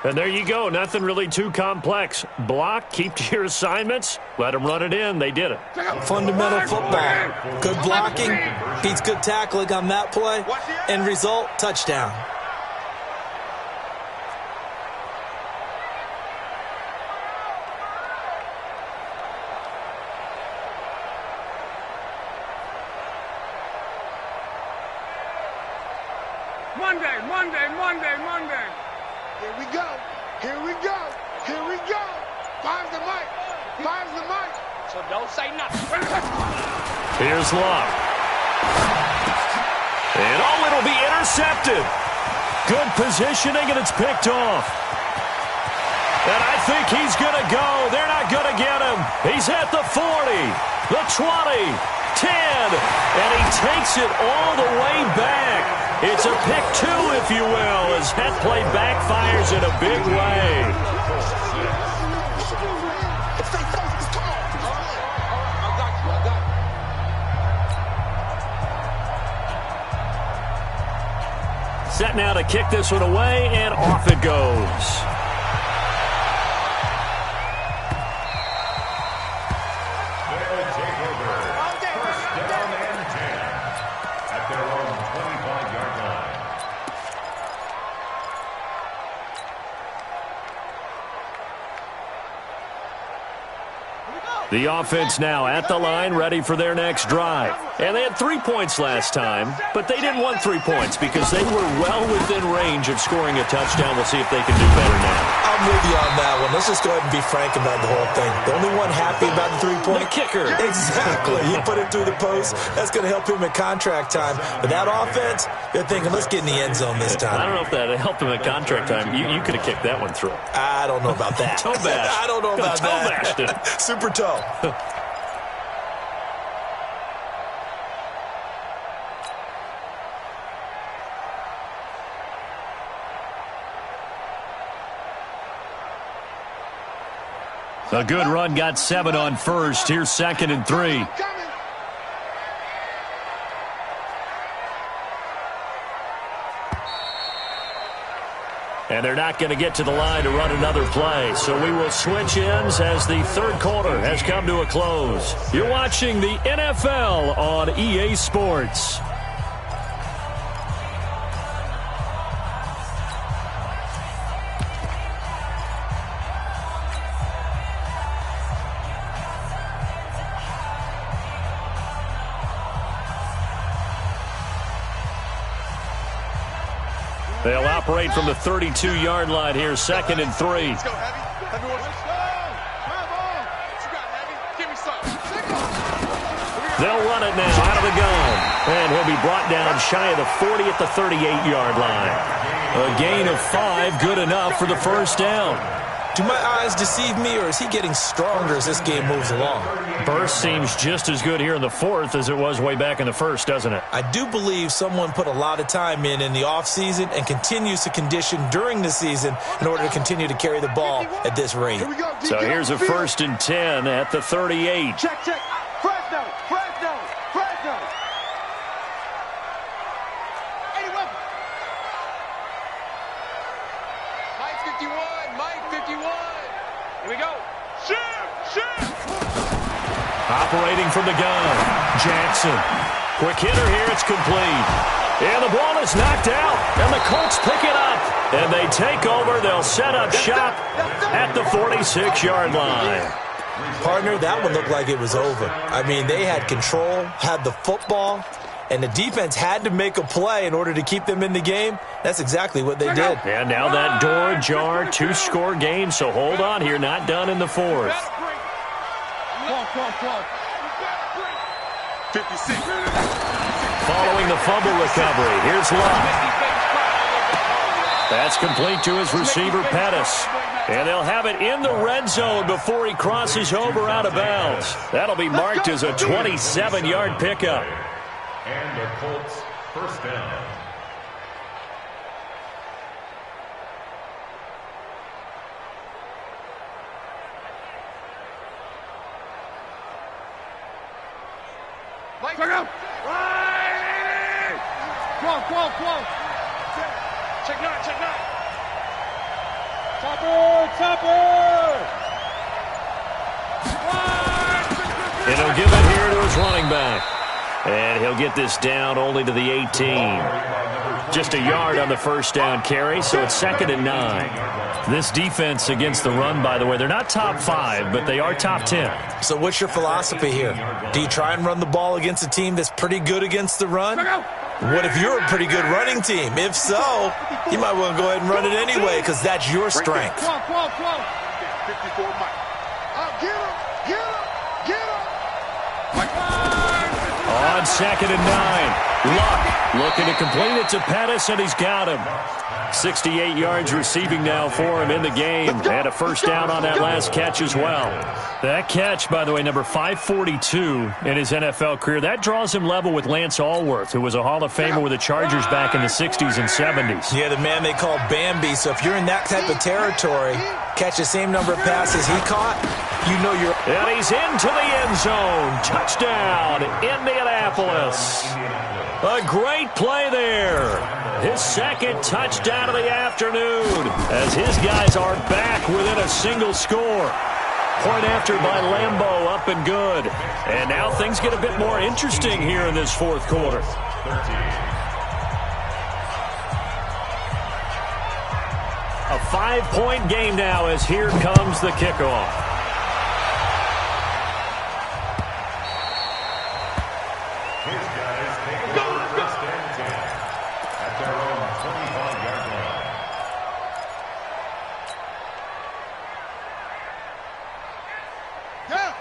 And there you go. Nothing really too complex. Block, keep to your assignments, let them run it in. They did it. Fundamental football. Good blocking, beats good tackling on that play. End result, touchdown. Monday. Here we go. Five's the mic. So don't say nothing. Here's Love. And it'll be intercepted. Good positioning, and it's picked off. And I think he's going to go. They're not going to get him. He's at the 40, the 20, 10, and he takes it all the way back. It's a pick two, if you will, as that play backfires in a big way. Set now to kick this one away, and off it goes. The offense now at the line, ready for their next drive. And they had 3 points last time, but they didn't want 3 points because they were well within range of scoring a touchdown. We'll see if they can do better now. I'm with you on that one. Let's just go ahead and be frank about the whole thing. The only one happy about the 3-point? The kicker. Exactly. He put it through the post. That's going to help him at contract time. But that offense, they're thinking, let's get in the end zone this time. I don't know if that helped him at contract time. You could have kicked that one through. I don't know about that. Toe bash. I don't know about toe that. Bashed it. Super toe. A good run, got 7 on first. Here's 2nd and 3. And they're not going to get to the line to run another play. So we will switch ends as the third quarter has come to a close. You're watching the NFL on EA Sports. They'll operate from the 32-yard line here, 2nd and 3. Let's go, Heavy. Heavy, let's go. Come on. What you got, Heavy? Give me something. They'll run it now out of the gun. And he'll be brought down shy of the 40 at the 38-yard line. A gain of 5, good enough for the first down. Do my eyes deceive me, or is he getting stronger as this game moves along? Burst seems just as good here in the fourth as it was way back in the first, doesn't it? I do believe someone put a lot of time in the offseason and continues to condition during the season in order to continue to carry the ball at this rate. So here's a 1st and 10 at the 38. Check. Fresno. Mike 51. Here we go. Shift. Operating from the gun, Jackson. Quick hitter here, it's complete. And the ball is knocked out, and the Colts pick it up. And they take over, they'll set up shop at the 46-yard line. Partner, that one looked like it was over. I mean, they had control, had the football, and the defense had to make a play in order to keep them in the game. That's exactly what they did. And now that door ajar, 2-score game, so hold on here, not done in the fourth. 56. Following the fumble recovery, here's Luck. That's complete to his receiver, Pettis. And they'll have it in the red zone before he crosses over out of bounds. That'll be marked as a 27-yard pickup. And the Colts first down. Mike, go. Right. Close. Check nine. Chopper. And he'll give it here to his running back. And he'll get this down only to the 18. Just a yard on the first down carry, so it's 2nd and 9. This defense against the run, by the way, they're not top 5, but they are top 10. So what's your philosophy here? Do you try and run the ball against a team that's pretty good against the run? What if you're a pretty good running team? If so, you might want to go ahead and run it anyway because that's your strength. 54 Mike. Get him. On 2nd and 9, Luck. Looking to complete it to Pettis, and he's got him. 68 yards receiving now for him in the game. And a first down on that last catch as well. That catch, by the way, number 542 in his NFL career. That draws him level with Lance Allworth, who was a Hall of Famer with the Chargers back in the 60s and 70s. Yeah, the man they called Bambi. So if you're in that type of territory, catch the same number of passes he caught, you know you're... And he's into the end zone. Touchdown, Indianapolis. A great play there. His second touchdown of the afternoon as his guys are back within a single score. Point after by Lambeau, up and good. And now things get a bit more interesting here in this fourth quarter. A 5-point game now as here comes the kickoff.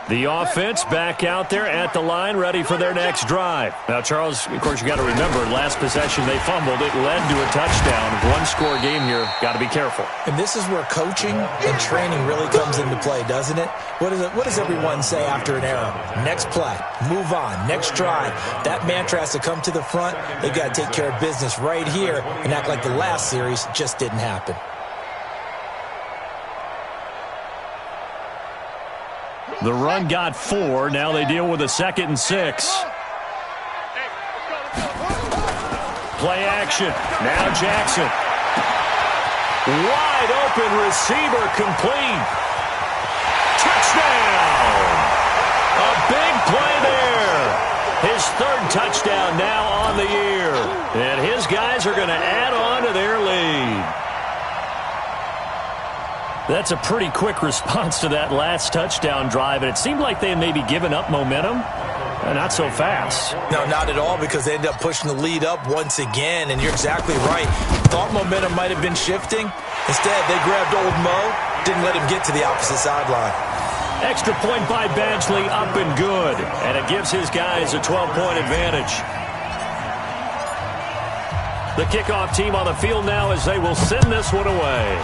The offense back out there at the line, ready for their next drive. Now, Charles, of course, you got to remember, last possession they fumbled. It led to a touchdown. One-score game here. Got to be careful. And this is where coaching and training really comes into play, doesn't it? What does everyone say after an error? Next play, move on, next drive. That mantra has to come to the front. They've got to take care of business right here and act like the last series just didn't happen. The run got 4. Now they deal with a 2nd and 6. Play action. Now Jackson. Wide open receiver complete. Touchdown. A big play there. His 3rd touchdown now on the year. And his guys are going to add on to their lead. That's a pretty quick response to that last touchdown drive, and it seemed like they had maybe given up momentum. Not so fast. No, not at all, because they ended up pushing the lead up once again, and you're exactly right. Thought momentum might have been shifting. Instead, they grabbed old Mo, didn't let him get to the opposite sideline. Extra point by Badgley, up and good, and it gives his guys a 12-point advantage. The kickoff team on the field now as they will send this one away.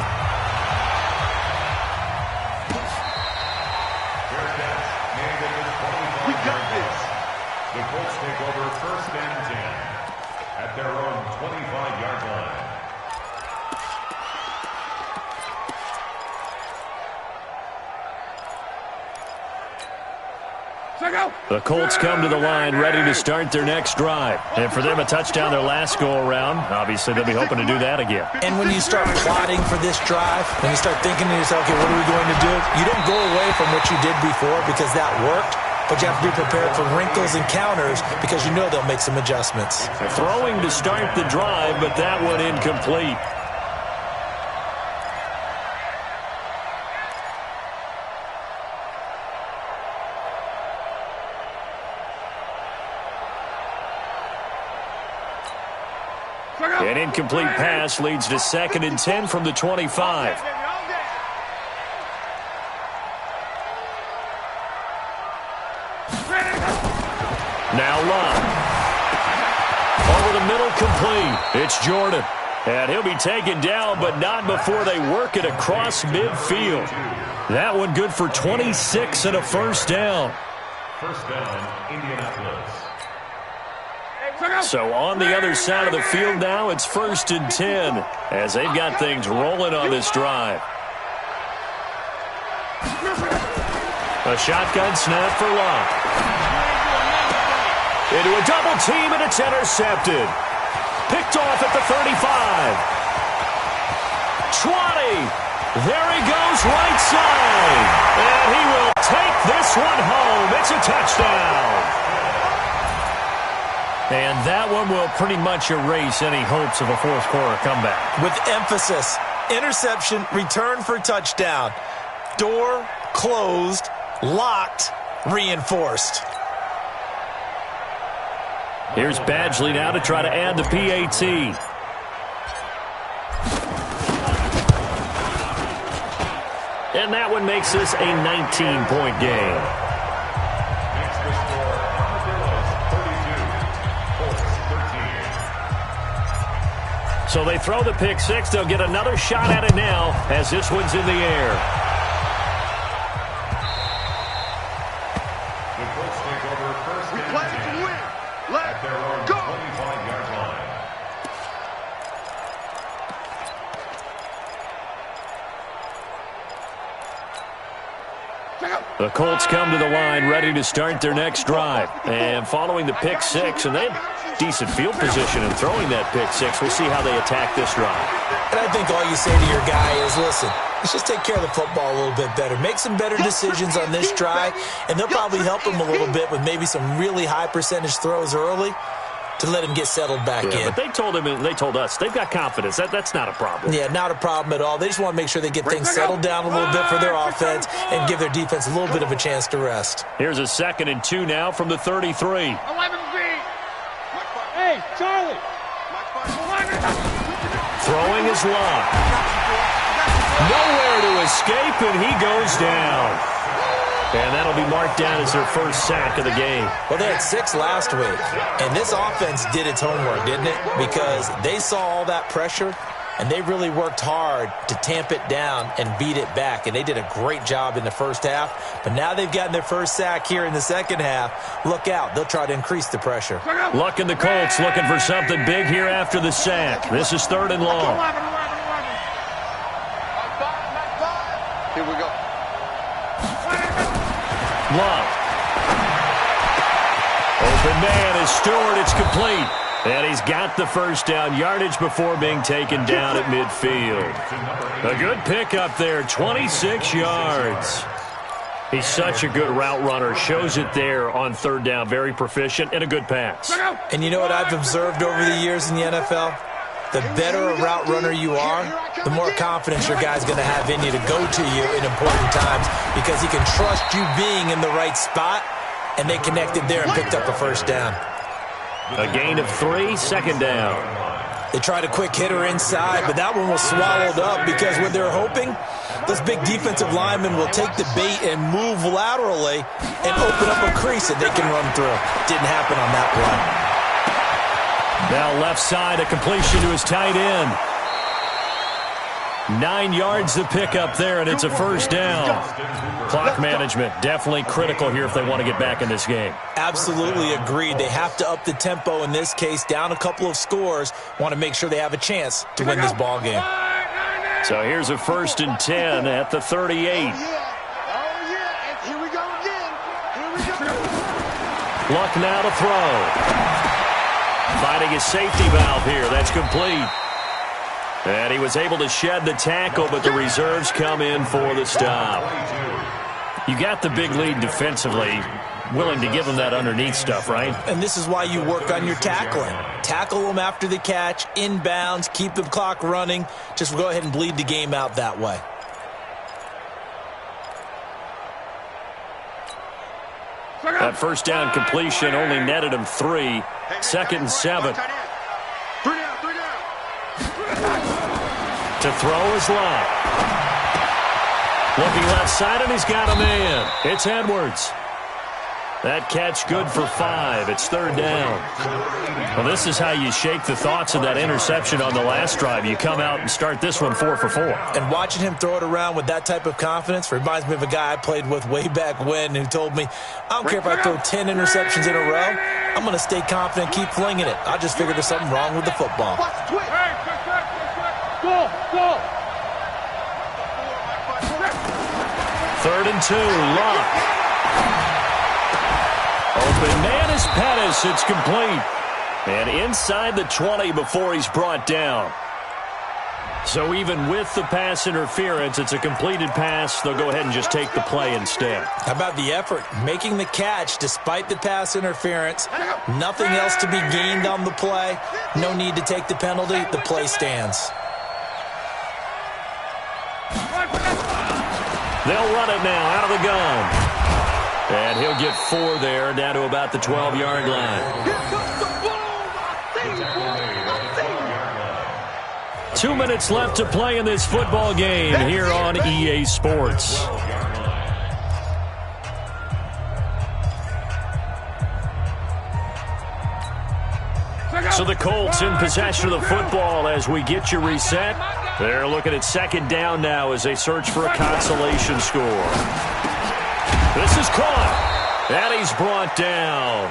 The Colts take over 1st and 10 at their own 25-yard line. The Colts come to the line ready to start their next drive. And for them, a touchdown their last go-around. Obviously, they'll be hoping to do that again. And when you start plotting for this drive, when you start thinking to yourself, okay, what are we going to do? You don't go away from what you did before because that worked. But you have to be prepared for wrinkles and counters because you know they'll make some adjustments. Throwing to start the drive, but that one incomplete. An incomplete pass leads to 2nd and 10 from the 25. Now Love. Over the middle, complete. It's Jordan. And he'll be taken down, but not before they work it across midfield. That one good for 26 and a first down. First down, Indianapolis. So on the other side of the field now, it's 1st and 10 as they've got things rolling on this drive. A shotgun snap for Love. Into a double team, and it's intercepted. Picked off at the 35. 20. There he goes right side. And he will take this one home. It's a touchdown. And that one will pretty much erase any hopes of a fourth quarter comeback. With emphasis, interception, return for touchdown. Door closed, locked, reinforced. Here's Badgley now to try to add the PAT. And that one makes this a 19-point game. Makes the score Armadillos 32, Colts 13. So they throw the pick six. They'll get another shot at it now as this one's in the air. The Colts take over first and 10 at their own 25-yard line. The Colts come to the line ready to start their next drive. And following the pick six, and they have decent field position in throwing that pick six. We'll see how they attack this drive. And I think all you say to your guy is, listen, let's just take care of the football a little bit better. Make some better decisions on this drive, and they'll probably help him a little bit with maybe some really high percentage throws early to let him get settled back in. But they told us they've got confidence. That's not a problem. Yeah, not a problem at all. They just want to make sure they get things settled down a little bit for their offense and give their defense a little bit of a chance to rest. Here's a 2nd and 2 now from the 33. 11 feet. Hey, Charlie. Throwing is locked. Nowhere to escape, and he goes down. And that'll be marked down as their first sack of the game. Well, they had 6 last week, and this offense did its homework, didn't it? Because they saw all that pressure, and they really worked hard to tamp it down and beat it back. And they did a great job in the first half. But now they've gotten their first sack here in the second half. Look out. They'll try to increase the pressure. Luck and the Colts looking for something big here after the sack. This is 3rd and long. Here we go. Love. Open man is Stewart. It's complete. And he's got the first down yardage before being taken down at midfield. A good pickup there, 26 yards. He's such a good route runner. Shows it there on 3rd down. Very proficient and a good pass. And you know what I've observed over the years in the NFL? The better a route runner you are, the more confidence your guy's going to have in you to go to you in important times because he can trust you being in the right spot, and they connected there and picked up a first down. A gain of 3, 2nd down. They tried a quick hitter inside, but that one was swallowed up because when they're hoping, those big defensive linemen will take the bait and move laterally and open up a crease that they can run through. Didn't happen on that play. Now left side, a completion to his tight end. 9 yards to pick up there, and it's a first down. Clock management, definitely critical here if they want to get back in this game. Absolutely agreed. They have to up the tempo in this case, down a couple of scores. Want to make sure they have a chance to win this ball game. So here's a 1st and 10 at the 38. Oh, yeah. And here we go again. Here we go. Luck now to throw. Finding his safety valve here. That's complete. And he was able to shed the tackle, but the reserves come in for the stop. You got the big lead defensively. Willing to give him that underneath stuff, right? And this is why you work on your tackling. Tackle them after the catch, inbounds, keep the clock running. Just go ahead and bleed the game out that way. That first down completion only netted him 3. 2nd and 7. 3 down. To throw is Love. Looking left side, and he's got a man. It's Edwards. That catch good for 5. It's 3rd down. Well, this is how you shake the thoughts of that interception on the last drive. You come out and start this one 4 for 4. And watching him throw it around with that type of confidence reminds me of a guy I played with way back when who told me, I don't care if I throw 10 interceptions in a row, I'm going to stay confident, keep flinging it. I just figured there's something wrong with the football. Go. 3rd and 2, Luck. Open man is Pettis. It's complete. And inside the 20 before he's brought down. So even with the pass interference, it's a completed pass. They'll go ahead and just take the play instead. How about the effort? Making the catch despite the pass interference. Nothing else to be gained on the play. No need to take the penalty. The play stands. They'll run it now out of the gun. And he'll get 4 there, down to about the 12-yard line. 2 minutes left to play in this football game here on EA Sports. So the Colts in possession of the football as we get you reset. They're looking at second down now as they search for a consolation score. This is caught, and he's brought down.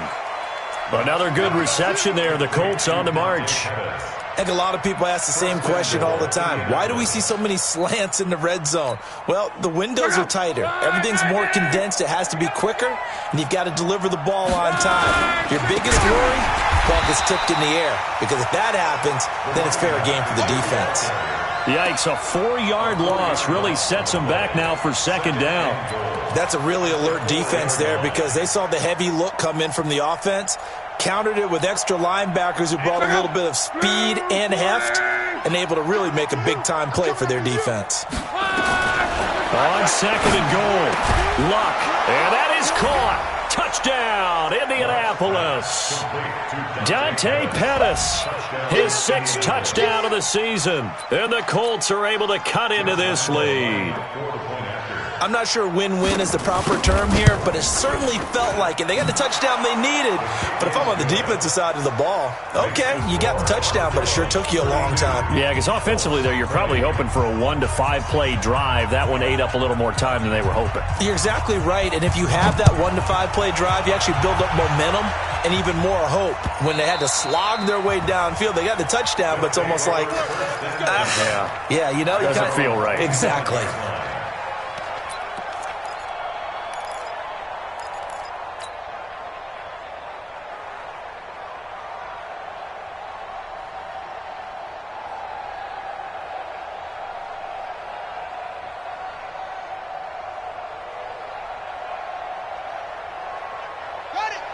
Another good reception there. The Colts on the march. I think a lot of people ask the same question all the time. Why do we see so many slants in the red zone? Well, the windows are tighter. Everything's more condensed. It has to be quicker, and you've got to deliver the ball on time. Your biggest worry, ball gets tipped in the air, because if that happens, then it's fair game for the defense. Yikes, a 4-yard loss really sets them back now for second down. That's a really alert defense there because they saw the heavy look come in from the offense, countered it with extra linebackers who brought a little bit of speed and heft, and able to really make a big-time play for their defense. On second and goal, Luck, and that is caught. Touchdown, Indianapolis. Dante Pettis, his 6th touchdown of the season, and the Colts are able to cut into this lead. I'm not sure win-win is the proper term here, but it certainly felt like it. They got the touchdown they needed, but if I'm on the defensive side of the ball, okay, you got the touchdown, but it sure took you a long time. Yeah, because offensively, though, you're probably hoping for a 1 to 5 play drive. That one ate up a little more time than they were hoping. You're exactly right, and if you have that 1 to 5 play drive, you actually build up momentum and even more hope. When they had to slog their way downfield, they got the touchdown, but it's almost like, yeah, you know. Doesn't feel right. Exactly.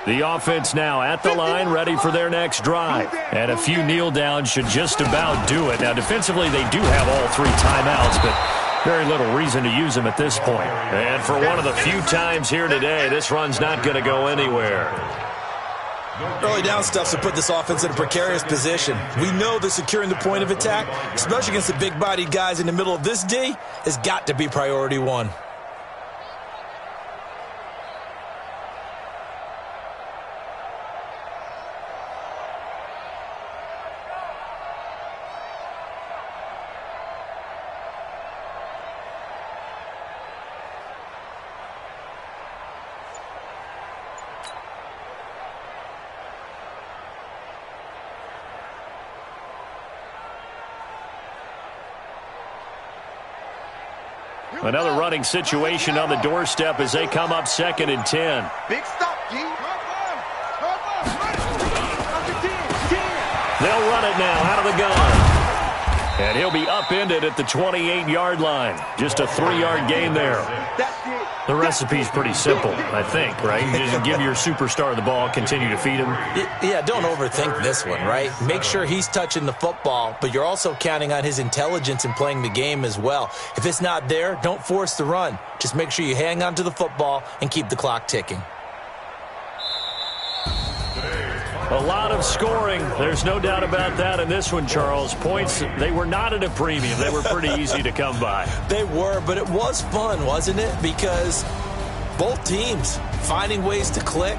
The offense now at the line, ready for their next drive. And a few kneel downs should just about do it. Now, defensively, they do have all 3 timeouts, but very little reason to use them at this point. And for one of the few times here today, this run's not going to go anywhere. Early down stuff to put this offense in a precarious position. We know that securing the point of attack, especially against the big-bodied guys in the middle of this D, has got to be priority 1. Another running situation on the doorstep as they come up second and 10. Big stop, G. They'll run it now out of the gun. And he'll be upended at the 28-yard line. Just a 3-yard gain there. The recipe's pretty simple, I think, right? You just give your superstar the ball, continue to feed him. Yeah, don't overthink this one, right? Make sure he's touching the football, but you're also counting on his intelligence in playing the game as well. If it's not there, don't force the run. Just make sure you hang on to the football and keep the clock ticking. A lot of scoring. There's no doubt about that in this one, Charles. Points, they were not at a premium. They were pretty easy to come by. They were, but it was fun, wasn't it? Because both teams finding ways to click.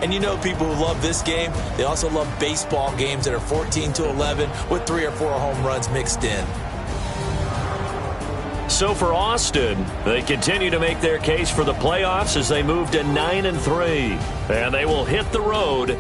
And you know people who love this game, they also love baseball games that are 14-11 with 3 or 4 home runs mixed in. So for Austin, they continue to make their case for the playoffs as they move to 9-3. And they will hit the road